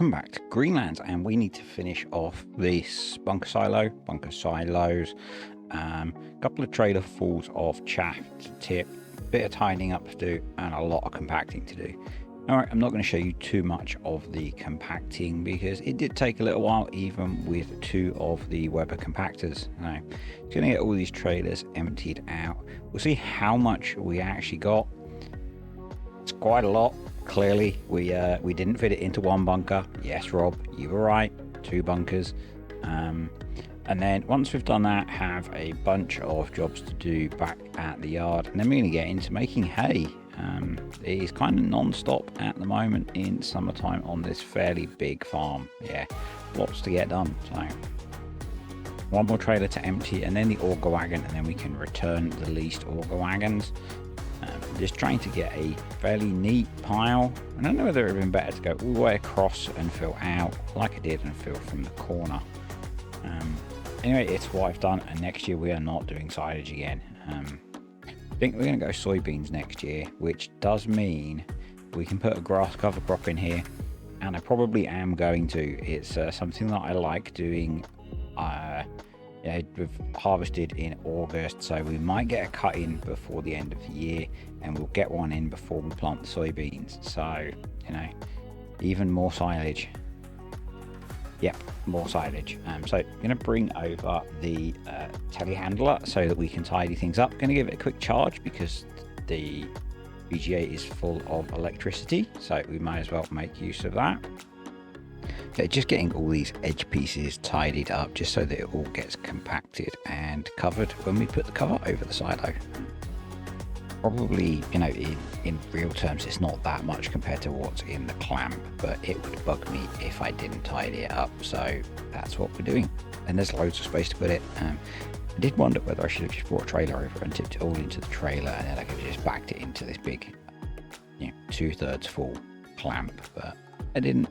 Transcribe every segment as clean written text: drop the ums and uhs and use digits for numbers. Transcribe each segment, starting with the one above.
Welcome back to Greenlands, and we need to finish off this bunker silos, couple of trailer fulls of chaff to tip, a bit of tidying up to do, and a lot of compacting to do. Alright, I'm not going to show you too much of the compacting because it did take a little while, even with two of the Weber compactors. Now, it's going to get all these trailers emptied out. We'll see how much we actually got. It's quite a lot. Clearly, we didn't fit it into one bunker. Yes, Rob, you were right. Two bunkers. And then once we've done that, have a bunch of jobs to do back at the yard. And then we're going to get into making hay. It is kind of non-stop at the moment in summertime on this fairly big farm. Yeah, lots to get done. So one more trailer to empty, and then the auger wagon, and then we can return the leased auger wagons. Just trying to get a fairly neat pile. I don't know whether it would have been better to go all the way across and fill out like I did and fill from the corner. Anyway, it's what I've done, and next year we are not doing silage again. I think we're going to go soybeans next year, which does mean we can put a grass cover crop in here, and I probably am going to. It's something that I like doing. We've harvested in August, so we might get a cut in before the end of the year, and we'll get one in before we plant the soybeans. So, even more silage. Yep, more silage. So I'm going to bring over the telehandler so that we can tidy things up. Going to give it a quick charge because the BGA is full of electricity, so we might as well make use of that. Okay, just getting all these edge pieces tidied up just so that it all gets compacted and covered when we put the cover over the silo. Probably, in real terms, it's not that much compared to what's in the clamp, but it would bug me if I didn't tidy it up. So that's what we're doing. And there's loads of space to put it. I did wonder whether I should have just brought a trailer over and tipped it all into the trailer, and then I could have just backed it into this big, 2/3 full clamp, but I didn't.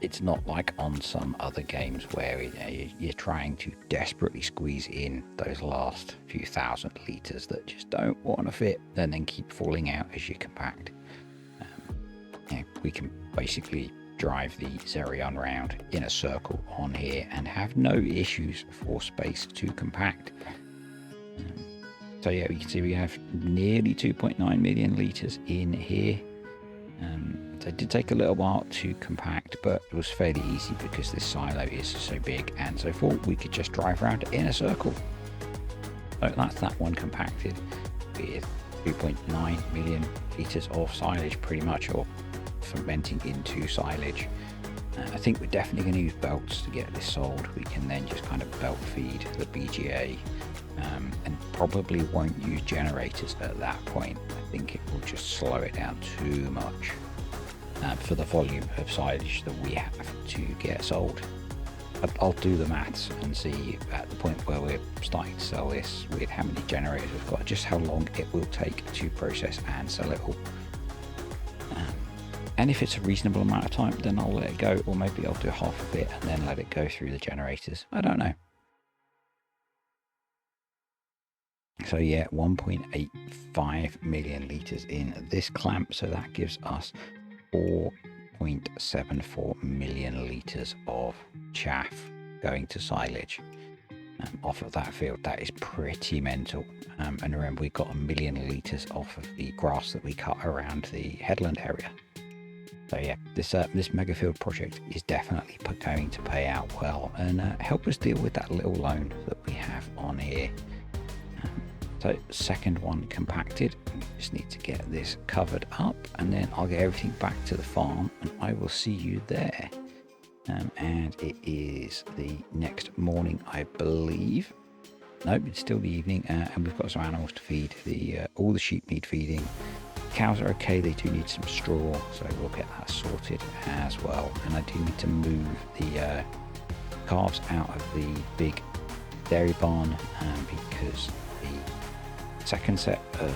It's not like on some other games where you're trying to desperately squeeze in those last few thousand litres that just don't want to fit and then keep falling out as you compact. We can basically drive the Zerion round in a circle on here and have no issues for space to compact. So yeah, we can see we have nearly 2.9 million litres in here. So it did take a little while to compact, but it was fairly easy because this silo is so big and so full, we could just drive around in a circle. So that's that one compacted with 2.9 million litres of silage pretty much, or fermenting into silage. I think we're definitely going to use belts to get this sold. We can then just kind of belt feed the BGA, and probably won't use generators at that point. I think it will just slow it down too much for the volume of silage that we have to get sold. I'll do the maths and see at the point where we're starting to sell this with how many generators we've got, just how long it will take to process and sell it all. And if it's a reasonable amount of time, then I'll let it go, or maybe I'll do half of it and then let it go through the generators. I don't know. So yeah, 1.85 million litres in this clamp, so that gives us 4.74 million litres of chaff going to silage off of that field. That is pretty mental. And remember, we got 1 million litres off of the grass that we cut around the headland area. So yeah, this mega field project is definitely going to pay out well and help us deal with that little loan that we have on here. So second one compacted. Just need to get this covered up, and then I'll get everything back to the farm and I will see you there. And it is the next morning, I believe. Nope, it's still the evening, and we've got some animals to feed. All the sheep need feeding. Cows are okay, they do need some straw, so we'll get that sorted as well. And I do need to move the calves out of the big dairy barn because the second set of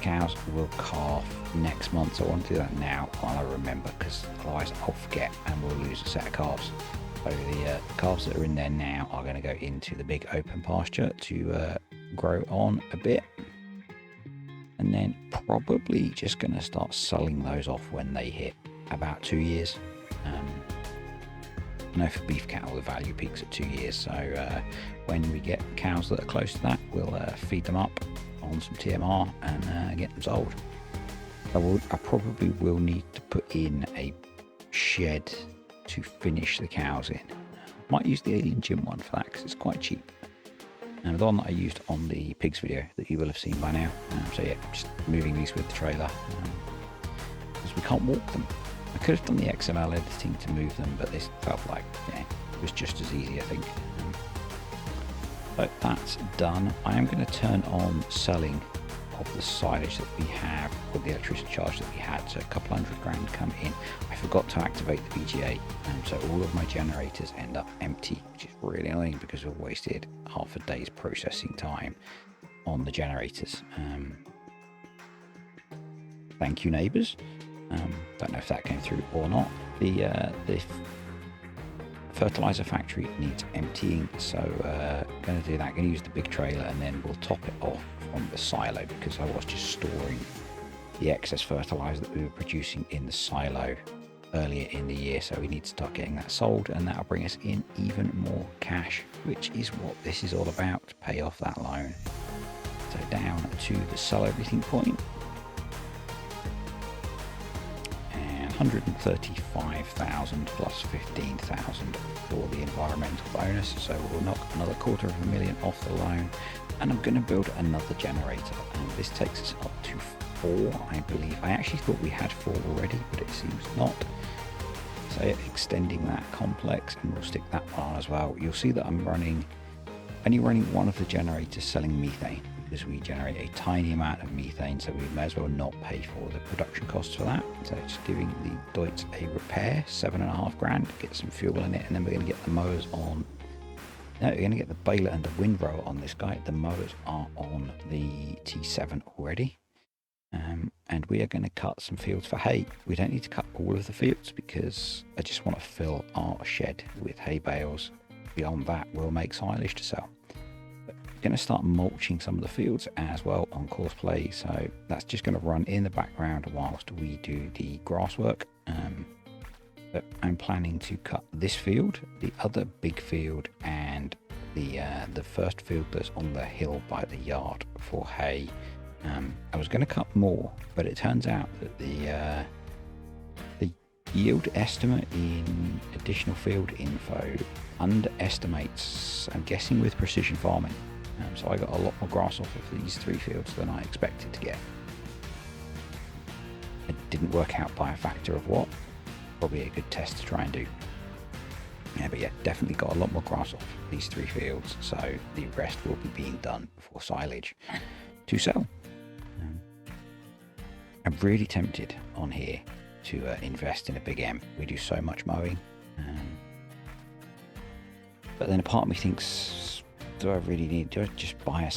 cows will calf next month, so I want to do that now while I remember, because otherwise I'll forget and we'll lose a set of calves. So the calves that are in there now are going to go into the big open pasture to grow on a bit, and then probably just going to start selling those off when they hit about 2 years. I know for beef cattle the value peaks at 2 years, so when we get cows that are close to that, we'll feed them up on some TMR and get them sold. I probably will need to put in a shed to finish the cows in. Might use the Alien Gym one for that because it's quite cheap. And the one that I used on the pigs video that you will have seen by now. So yeah, just moving these with the trailer because we can't walk them. I could have done the XML editing to move them, but this felt like it was just as easy, I think. So that's done. I am going to turn on selling of the silage that we have, or the electricity charge that we had, so a couple £100 come in. I forgot to activate the VGA, so all of my generators end up empty, which is really annoying because we've wasted half a day's processing time on the generators. Thank you, neighbours. Don't know if that came through or not. The fertilizer factory needs emptying, so going to do that. Going to use the big trailer, and then we'll top it off from the silo because I was just storing the excess fertilizer that we were producing in the silo earlier in the year. So we need to start getting that sold, and that'll bring us in even more cash, which is what this is all about, to pay off that loan. So down to the sell everything point. 135,000 plus 15,000 for the environmental bonus, so we'll knock another $250,000 off the loan, and I'm going to build another generator, and this takes us up to 4, I believe. I actually thought we had 4 already, but it seems not. So extending that complex, and we'll stick that one on as well. You'll see that I'm only running one of the generators selling methane, because we generate a tiny amount of methane, so we may as well not pay for the production costs for that. So just giving the Deutz a repair, $7,500, get some fuel in it, and then we're going to get the mowers on. No, we're going to get the baler and the windrower on this guy. The mowers are on the T7 already. And we are going to cut some fields for hay. We don't need to cut all of the fields because I just want to fill our shed with hay bales. Beyond that, we'll make silage to sell. Going to start mulching some of the fields as well on course play, so that's just going to run in the background whilst we do the grass work. But I'm planning to cut this field, the other big field, and the first field that's on the hill by the yard for hay. I was going to cut more, but it turns out that the yield estimate in additional field info underestimates, I'm guessing with precision farming. So I got a lot more grass off of these 3 fields than I expected to get. It didn't work out by a factor of what. Probably a good test to try and do. Yeah, but yeah, definitely got a lot more grass off these 3 fields, so the rest will be being done for silage to sell. I'm really tempted on here to invest in a big M. We do so much mowing. But then a part of me thinks, do I really need to just buy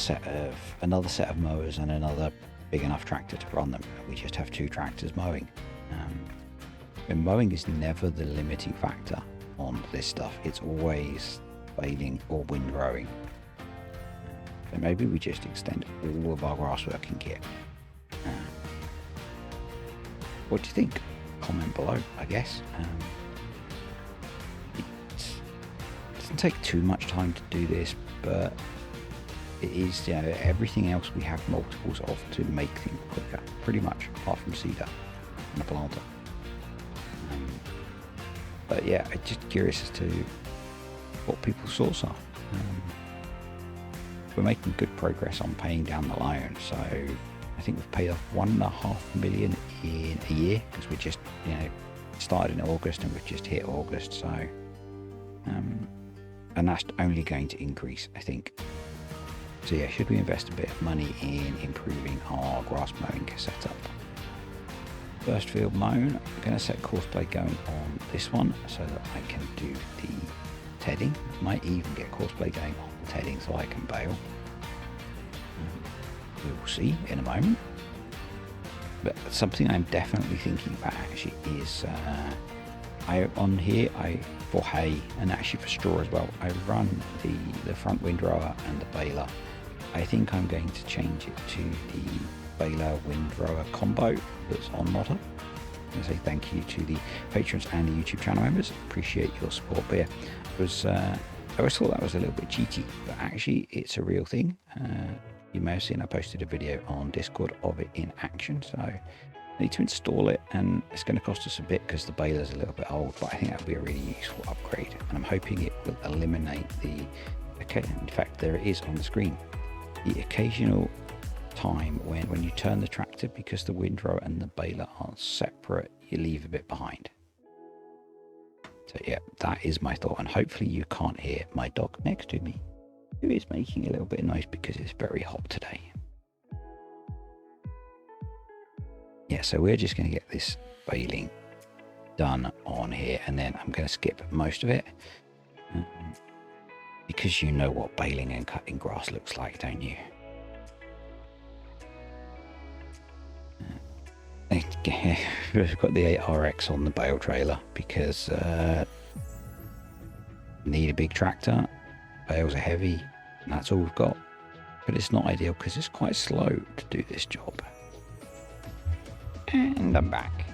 another set of mowers and another big enough tractor to run them? We just have 2 tractors mowing. And mowing is never the limiting factor on this stuff. It's always baling or windrowing. So maybe we just extend all of our grass working kit. What do you think? Comment below, I guess. It doesn't take too much time to do this, but it is, everything else we have multiples of to make things quicker, pretty much, apart from cedar and a planter. But yeah, I'm just curious as to what people's thoughts are. We're making good progress on paying down the loan, so I think we've paid off $1.5 million in a year, because we just, started in August and we've just hit August, so and that's only going to increase, I think. So yeah, should we invest a bit of money in improving our grass mowing setup? First field mown, I'm going to set course play going on this one so that I can do the tedding. Might even get course play going on the tedding so I can bale. We will see in a moment. But something I'm definitely thinking about actually is for hay and actually for straw as well, I run the front windrower and the baler. I think I'm going to change it to the baler windrower combo that's on Modder. I say thank you to the patrons and the YouTube channel members. Appreciate your support. But yeah, I always thought that was a little bit cheaty, but actually it's a real thing. You may have seen I posted a video on Discord of it in action, so I need to install it, and it's going to cost us a bit because the baler's a little bit old, but I think that'll be a really useful upgrade, and I'm hoping it will eliminate the, in fact there it is on the screen, the occasional time when you turn the tractor, because the windrow and the baler are separate, you leave a bit behind. So yeah, that is my thought, and hopefully you can't hear my dog next to me, who is making a little bit of noise because it's very hot today. Yeah, so we're just going to get this baling done on here, and then I'm going to skip most of it, because you know what baling and cutting grass looks like, don't you? We've got the 8RX on the bale trailer because need a big tractor, bales are heavy, and that's all we've got. But it's not ideal because it's quite slow to do this job. And I'm back,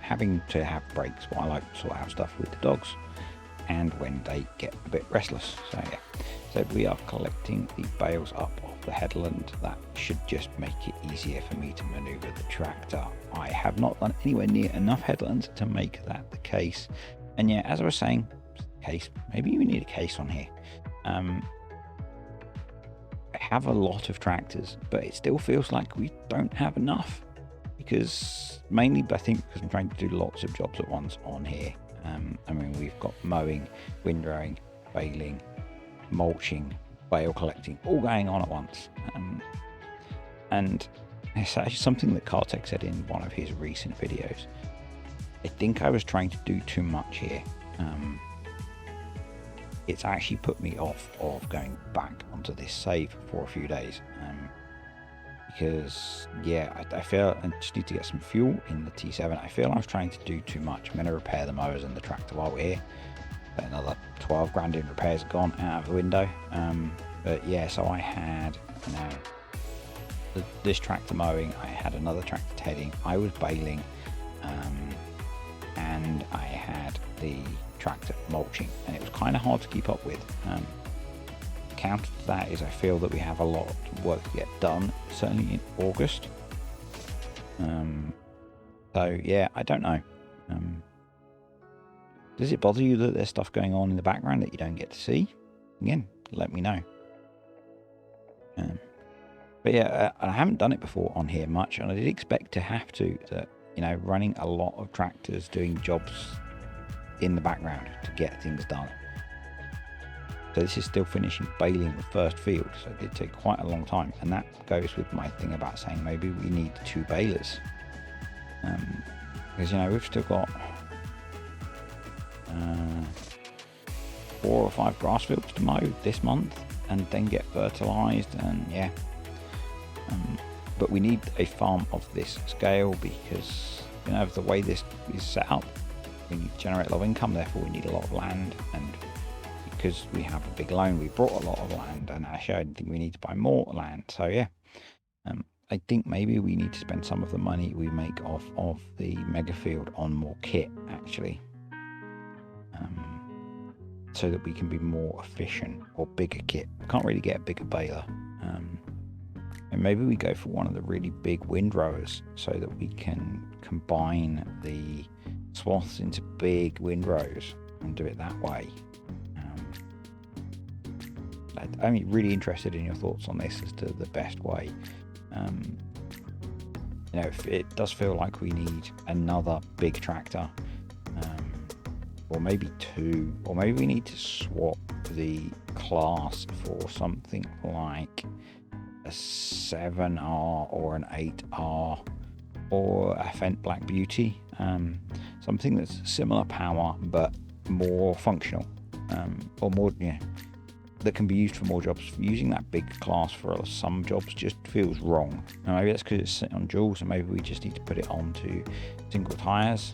having to have breaks while I like to sort out stuff with the dogs and when they get a bit restless. So yeah, so we are collecting the bales up off the headland. That should just make it easier for me to maneuver the tractor. I have not done anywhere near enough headlands to make that the case, and yeah, as I was saying, case, maybe we need a case on here. I have a lot of tractors, but it still feels like we don't have enough, because mainly I think because I'm trying to do lots of jobs at once on here. I mean, we've got mowing, windrowing, baling, mulching, bale collecting, all going on at once. And it's actually something that Kartek said in one of his recent videos. I think I was trying to do too much here. It's actually put me off of going back onto this save for a few days. Because yeah, I feel I just need to get some fuel in the T7. I feel I was trying to do too much. I'm going to repair the mowers and the tractor while we're here. But another 12 grand in repairs gone out of the window. But yeah, so I had, you know, this tractor mowing, I had another tractor tedding, I was baling, and I had the tractor mulching, and it was kind of hard to keep up with. Counter to that is I feel that we have a lot of work to get done, certainly in August. So yeah, I don't know. Does it bother you that there's stuff going on in the background that you don't get to see? Again, let me know. But yeah, I haven't done it before on here much, and I did expect to have to, that, you know, running a lot of tractors doing jobs in the background to get things done. So this is still finishing baling the first field, so it did take quite a long time, and that goes with my thing about saying maybe we need 2 balers, because, you know, we've still got 4 or 5 grass fields to mow this month and then get fertilized, and yeah, but we need a farm of this scale because, you know, of the way this is set up, we need to generate a lot of income, therefore we need a lot of land, and because we have a big loan, we brought a lot of land, and actually I think we need to buy more land. So yeah, I think maybe we need to spend some of the money we make off of the mega field on more kit, actually, so that we can be more efficient, or bigger kit. Can't really get a bigger baler, and maybe we go for one of the really big windrowers so that we can combine the swaths into big windrows and do it that way. I'm really interested in your thoughts on this as to the best way. You know, it does feel like we need another big tractor, or maybe 2, or maybe we need to swap the class for something like a 7R or an 8R or a Fendt Black Beauty, something that's similar power but more functional, or more, yeah, that can be used for more jobs. Using that big class for some jobs just feels wrong. Now, maybe that's because it's sitting on duals, and maybe we just need to put it onto single tires.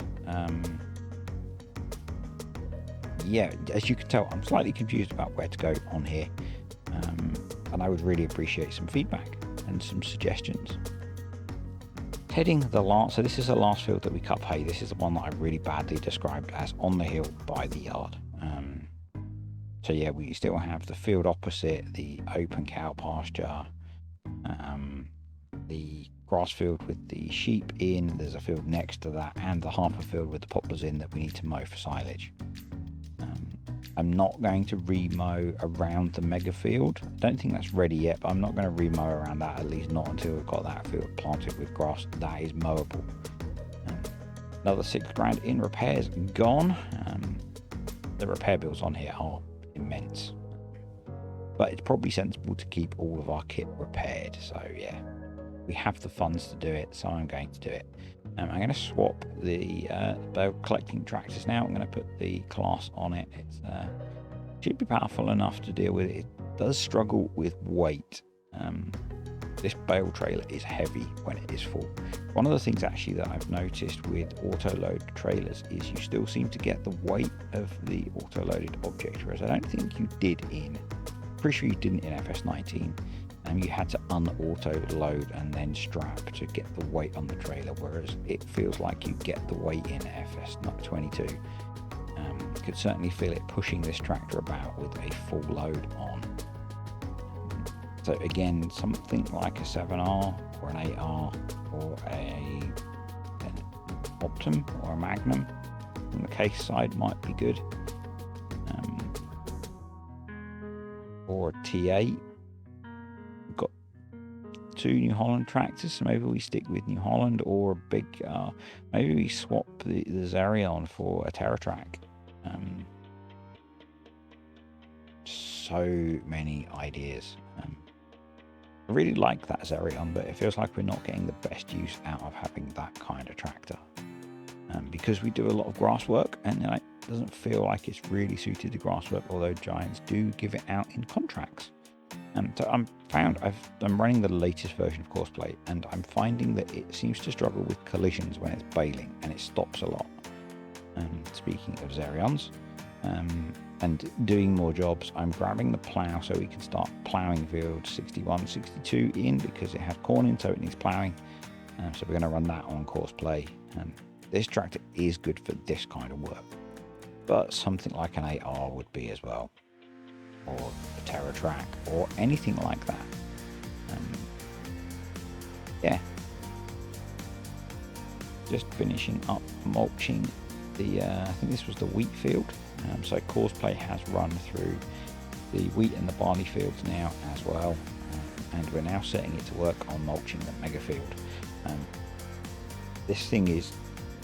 Yeah, as you can tell, I'm slightly confused about where to go on here, and I would really appreciate some feedback and some suggestions. Heading the last, so this is the last field that we cut hay. This is the one that I really badly described as on the hill by the yard. So yeah, we still have the field opposite, the open cow pasture, the grass field with the sheep in, there's a field next to that, and the half a field with the poplars in that we need to mow for silage. I'm not going to remow around the mega field. I don't think that's ready yet, but I'm not going to remow around that, at least not until we've got that field planted with grass that is mowable. Another £6,000 in repairs gone. The repair bills on here are immense, but it's probably sensible to keep all of our kit repaired. So yeah, we have the funds to do it, so I'm going to do it. I'm going to swap the bale collecting tractors now. I'm going to put the class on it. It should be powerful enough to deal with it. It does struggle with weight. This bale trailer is heavy when it is full. One of the things actually that I've noticed with auto-load trailers is you still seem to get the weight of the auto-loaded object, whereas I don't think you did pretty sure you didn't in FS19. You had to un-auto-load and then strap to get the weight on the trailer, whereas it feels like you get the weight in FS22. You could certainly feel it pushing this tractor about with a full load on. So again, something like a 7R or an 8R or an Optum or a Magnum on the case side might be good. Or a T8. We've got 2 New Holland tractors, so maybe we stick with New Holland, or a big, maybe we swap the Xerion for a TerraTrack. So many ideas. I really like that Xerion, but it feels like we're not getting the best use out of having that kind of tractor. Because we do a lot of grass work, and it doesn't feel like it's really suited to grass work, although Giants do give it out in contracts. So I'm running the latest version of Courseplay, and I'm finding that it seems to struggle with collisions when it's baling, and it stops a lot. Speaking of Xerions, and doing more jobs, I'm grabbing the plough so we can start ploughing field 61, 62 in, because it has corn in, so it needs ploughing. So we're going to run that on Courseplay. This tractor is good for this kind of work, but something like an 8R would be as well, or a TerraTrack, or anything like that. Yeah, just finishing up mulching the I think this was the wheat field. So Courseplay has run through the wheat and the barley fields now as well, and we're now setting it to work on mulching the mega field. This thing is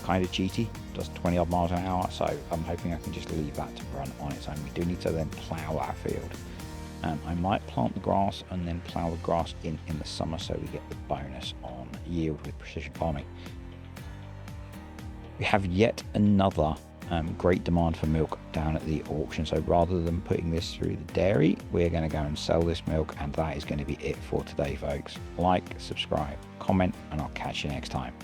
kind of cheaty, does 20 odd miles an hour, so I'm hoping I can just leave that to run on its own. We do need to then plough our field. I might plant the grass and then plough the grass in the summer, so we get the bonus on yield with precision farming. We have yet another great demand for milk down at the auction, so rather than putting this through the dairy, we're going to go and sell this milk, and that is going to be it for today, folks. Like, subscribe, comment, and I'll catch you next time.